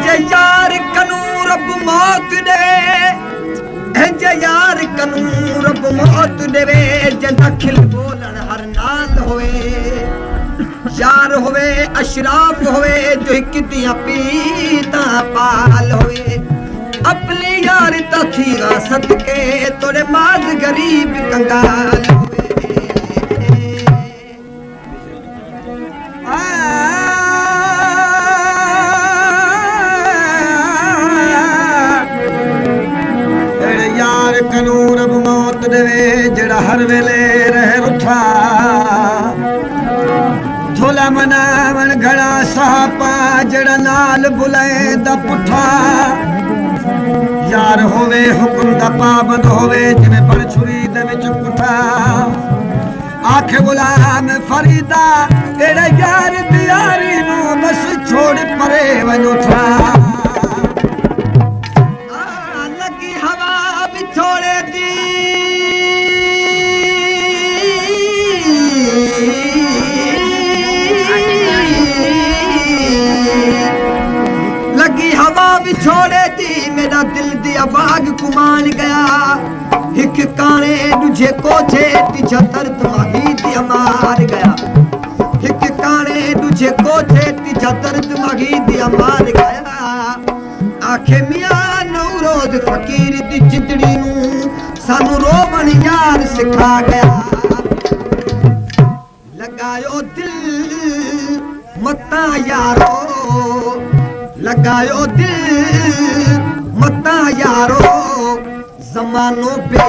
जे यार कनू रब मौत दे, जे यार कनू रब मौत देवे, जे दखिल बोलन हर नाल होए, यार होवे अशराफ होवे जो कितिया पीता पाल होवे, अपने यार तखीरा सदके तोरे माज गरीब कंगाल होवे। यार कनू रब मौत देवे जड़ा हर वेले रह रुठा, झोला मनावन घड़ा सापा जड़ा नाल बुलाए दा पुठा, यार होवे हुक्म दा पाबंद होवे जिवें बड़ छुरी दे विच पुठा, आखे गुलाम फरीदा तेरे यार दी यारी नूं बस छोड़ परे वञो था। लगी हवा विछोड़े दी, लगी हवा विछोड़े दी, मेरा दिल दिया बाग कुमान गया, हिक काने दूजे कोठे तिजा दर्द माही दिया मार गया, हिक काने दूजे कोठे तिजा दर्द माही दिया मार गया, आखे मियां नौरोज फकीर दी जिंदड़ी नूं सानू रोवन यार सिखा गया, लगायो दिल मत्ता यारो, लगायो दिल मत्ता यारो, ज़मानो पे